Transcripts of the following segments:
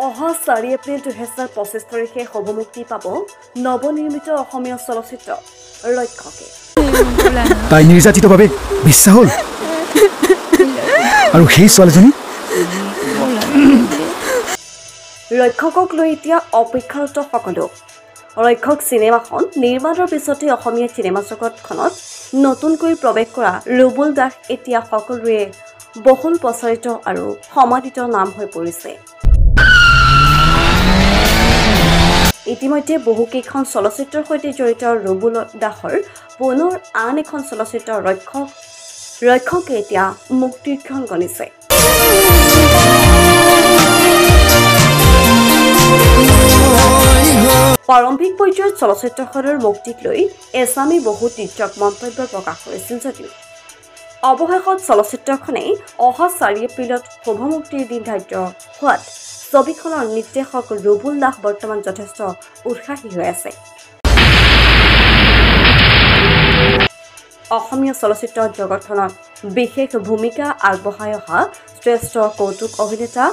অহা 4 এপ্ৰিল 2025 তাৰিখে শুভমুক্তি পাব নৱনিৰ্মিত অসমীয়া চলচ্চিত্ৰ ৰক্ষকে। তাই নিৰ্যাতিতভাৱে বিশ্বাস হ'ল আৰু সেই ছোৱালীজনী ৰক্ষকক লৈ এতিয়া অপেক্ষাৰত সকলো। ৰক্ষক চিনেমাখন নিৰ্মাণৰ পিছতে অসমীয়া চিনেমা জগতখনত নতুনকৈ প্ৰৱেশ কৰা ৰুবুল দাস এতিয়া সকলোৰে বহুল প্ৰচাৰিত আৰু সমাদিত নাম হৈ পৰিছে। ইতিমধ্যে বহুকেইখন চলচ্চিত্ৰৰ সৈতে জড়িত ৰুবুল দাসৰ পুনৰ আন এখন চলচ্চিত্ৰ ৰক্ষকে এতিয়া মুক্তিৰ ক্ষণ গণিছে। প্ৰাৰম্ভিক পৰ্যায়ত চলচ্চিত্ৰখনৰ মুক্তিক লৈ এছামে বহু তীৰ্যক মন্তব্য প্ৰকাশ কৰিছিল যদিও অৱশেষত চলচ্চিত্ৰখনে অহা 4 এপ্ৰিলত শুভমুক্তিৰ দিন ধাৰ্য হোৱাত ছবিখনৰ নিৰ্দেশক ৰুবুল দাস বৰ্তমান যথেষ্ট উৎসাহী হৈ আছে। অসমীয়া চলচ্চিত্ৰ জগতখনত বিশেষ ভূমিকা আগবঢ়াই অহা শ্ৰেষ্ঠ কৌতুক অভিনেতা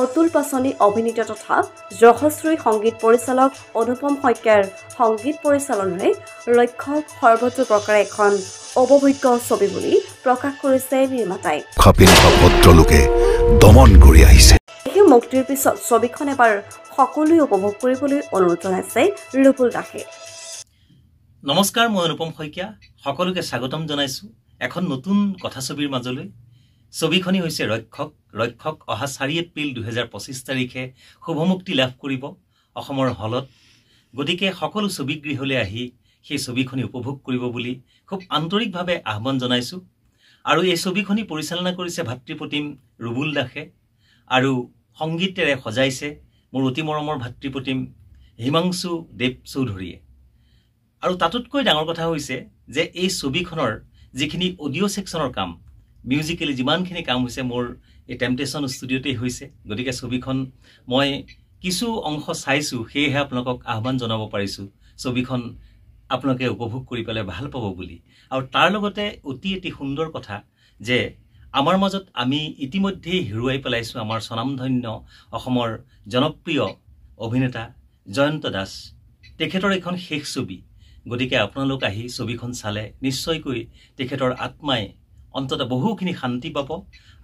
অতুল পাচনি অভিনীত তথা ৰহস্যময় সংগীত পৰিচালক অনুপম শইকীয়াৰ সংগীত পৰিচালনাৰে ৰক্ষক সৰ্বতো প্ৰকাৰে এখন অৱভোগ্য ছবি বুলি প্ৰকাশ কৰিছে নিৰ্মাতাই। মুক্তিৰ পিছত ছবিখন এবাৰ সকলোৱে উপভোগ কৰিবলৈ অনুৰোধ জনাইছে ৰুবুল দাসে। নমস্কাৰ, মই অনুপম শইকীয়া। সকলোকে স্বাগতম জনাইছোঁ এখন নতুন কথাছবিৰ মাজলৈ। ছবিখনি হৈছে ৰক্ষক অহা 4 এপ্ৰিল 2025 তাৰিখে শুভমুক্তি লাভ কৰিব অসমৰ হলত। গতিকে সকলো ছবিগৃহলৈ আহি সেই ছবিখনি উপভোগ কৰিব বুলি খুব আন্তৰিকভাৱে আহ্বান জনাইছোঁ। আৰু এই ছবিখনি পৰিচালনা কৰিছে ভাতৃপ্ৰতিম ৰুবুল দাসে আৰু সংগীতেৰে সজাইছে মোৰ অতি মৰমৰ ভাতৃপ্ৰতিম হিমাংশু দেৱ চৌধুৰীয়ে। আৰু তাতোতকৈ ডাঙৰ কথা হৈছে যে এই ছবিখনৰ যিখিনি অডিঅ' ছেকশ্যনৰ কাম, মিউজিকেলি যিমানখিনি কাম হৈছে মোৰ এই টেম্পটেশ্যন ষ্টুডিঅ'তেই হৈছে। গতিকে ছবিখন মই কিছু অংশ চাইছোঁ, সেয়েহে আপোনালোকক আহ্বান জনাব পাৰিছোঁ ছবিখন আপোনালোকে উপভোগ কৰি পেলাই ভাল পাব বুলি। আৰু তাৰ লগতে অতি সুন্দৰ কথা যে আমাৰ মাজত আমি ইতিমধ্যেই হেৰুৱাই পেলাইছোঁ আমাৰ স্বনামধন্য অসমৰ জনপ্ৰিয় অভিনেতা জয়ন্ত দাস। তেখেতৰ এখন শেষ ছবি। গতিকে আপোনালোক আহি ছবিখন চালে নিশ্চয়কৈ তেখেতৰ আত্মাই অন্তত বহুখিনি শান্তি পাব।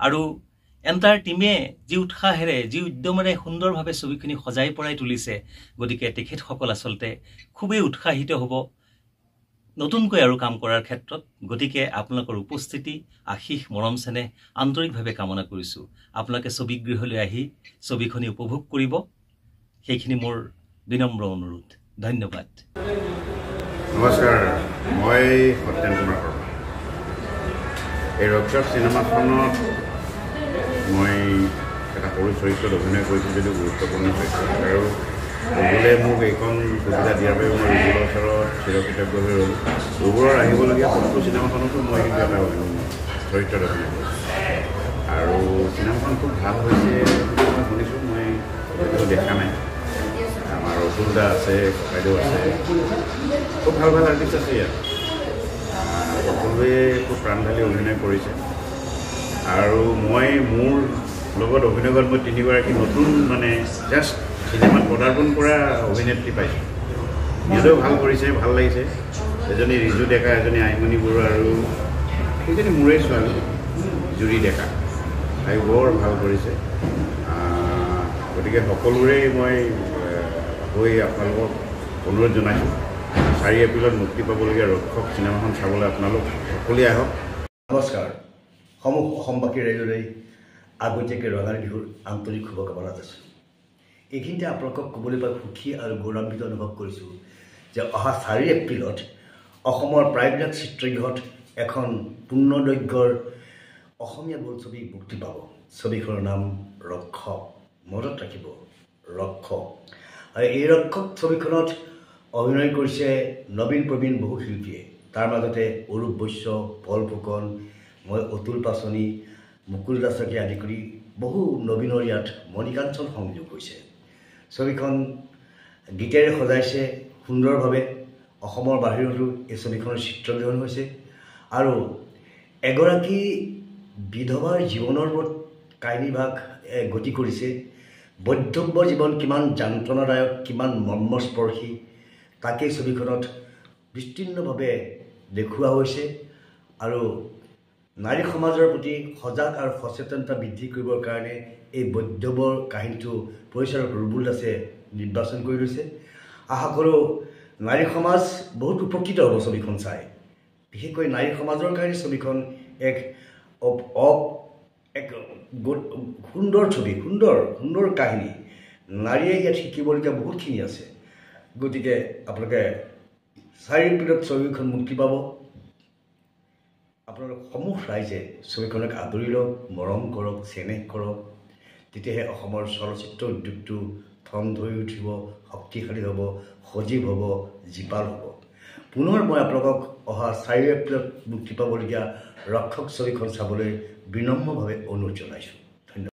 আৰু এণ্টাৰ টীমে যি উৎসাহেৰে যি উদ্যমেৰে সুন্দৰভাৱে ছবিখিনি সজাই পৰাই তুলিছে, গতিকে তেখেতসকল আচলতে খুবেই উৎসাহিত হ'ব নতুনকৈ আৰু কাম কৰাৰ ক্ষেত্ৰত। গতিকে আপোনালোকৰ উপস্থিতি, আশীষ, মৰম চেনেহ আন্তৰিকভাৱে কামনা কৰিছোঁ। আপোনালোকে ছবিগৃহলৈ আহি ছবিখনি উপভোগ কৰিব, সেইখিনি মোৰ বিনম্ৰ অনুৰোধ। ধন্যবাদ। নমস্কাৰ, মই সত্যেন কুমাৰ শৰ্মা। এই ৰক্ষক চিনেমাখনত মই এটা সৰু চৰিত্ৰত অভিনয় কৰিছোঁ যদিও গুৰুত্বপূৰ্ণ চৰিত্ৰ। আৰু ৰুবুলে মোক এইখন সুবিধা দিয়াৰ বাবে মই ৰুবুলৰ ওচৰত চিৰকৃতজ্ঞ হৈ ৰ'লোঁ। ৰুবুলৰ আহিবলগীয়া সকলো চিনেমাখনতো মই কিন্তু এটা চৰিত্ৰত অভিনয় কৰিছোঁ। আৰু চিনেমাখন খুব ভাল হৈছে মই শুনিছোঁ, মই দেখা নাই। আমাৰ অতুল দা আছে, ককাইদেউ আছে, খুব ভাল আৰ্টিষ্ট আছে ইয়াত। সকলোৱে খুব প্ৰাণ ঢালি অভিনয় কৰিছে। আৰু মই মোৰ লগত অভিনয় কৰাত মই 3গৰাকী নতুন জাষ্ট চিনেমাত পদাৰ্পণ কৰা অভিনেত্ৰী পাইছোঁ। নিজেও ভাল কৰিছে, ভাল লাগিছে। এজনী ৰিজু ডেকা, এজনী আইমণি বৰুৱা আৰু সেইজনী মোৰেই ছোৱালী জুৰি ডেকা। তাই বৰ ভাল কৰিছে। গতিকে সকলোৰে মই হৈ আপোনালোকক অনুৰোধ জনাইছোঁ, 4 এপ্ৰিলত মুক্তি পাবলগীয়া ৰক্ষক চিনেমাখন চাবলৈ আপোনালোক সকলোৱে আহক। নমস্কাৰ, সমূহ অসমবাসী ৰাইজলৈ আগতীয়াকৈ ৰঙালী বিহুৰ আন্তৰিক শুভকামনা জনাইছোঁ। এইখিনিতে আপোনালোকক ক'বলৈ পাই সুখী আৰু গৌৰৱান্বিত অনুভৱ কৰিছোঁ যে অহা 4 এপ্ৰিলত অসমৰ প্ৰায়বিলাক চিত্ৰগৃহত এখন পূৰ্ণদৈৰ্ঘ্যৰ অসমীয়া বোলছবি মুক্তি পাব। ছবিখনৰ নাম ৰক্ষক। মনত ৰাখিব, ৰক্ষক। আৰু এই ৰক্ষক ছবিখনত অভিনয় কৰিছে নবীন প্ৰবীণ বহু শিল্পীয়ে। তাৰ মাজতে অৰূপ বৈশ্য, পল ফুকন, মই অতুল পাচনি, মুকুল দাসকে আদি কৰি বহু নবীনৰ ইয়াত মণিকাঞ্চন সংযোগ হৈছে। ছবিখন গীতেৰে সজাইছে সুন্দৰভাৱে। অসমৰ বাহিৰতো এই ছবিখনৰ চিত্ৰগ্ৰহণ হৈছে। আৰু এগৰাকী বিধৱাৰ জীৱনৰ ওপৰত কাহিনীভাগ গতি কৰিছে। বৈধব্য জীৱন কিমান যন্ত্ৰণাদায়ক, কিমান মৰ্মস্পৰ্শী তাকেই ছবিখনত বিস্তীৰ্ণভাৱে দেখুওৱা হৈছে। আৰু নাৰী সমাজৰ প্ৰতি সজাগ আৰু সচেতনতা বৃদ্ধি কৰিবৰ কাৰণে এই বৈধব্যৰ কাহিনীটো পৰিচালক ৰুবুল দাসে নিৰ্বাচন কৰি লৈছে। আশা কৰোঁ নাৰী সমাজ বহুত উপকৃত হ'ব ছবিখন চাই। বিশেষকৈ নাৰী সমাজৰ কাৰণে ছবিখন এক সুন্দৰ ছবি, সুন্দৰ কাহিনী। নাৰীয়ে ইয়াত শিকিবলগীয়া বহুতখিনি আছে। গতিকে আপোনালোকে 4 এপ্ৰিলত ছবিখন মুক্তি পাব। আপোনালোক সমূহ ৰাইজে ছবিখনক আদৰি লওক, মৰম কৰক, চেনেহ কৰক। তেতিয়াহে অসমৰ চলচ্চিত্ৰ উদ্যোগটো থম ধৰি উঠিব, শক্তিশালী হ'ব, সজীৱ হ'ব, জীপাল হ'ব। পুনৰ মই আপোনালোকক অহা 4 এপ্ৰিলত মুক্তি পাবলগীয়া ৰক্ষক ছবিখন চাবলৈ বিনম্ৰভাৱে অনুৰোধ জনাইছোঁ।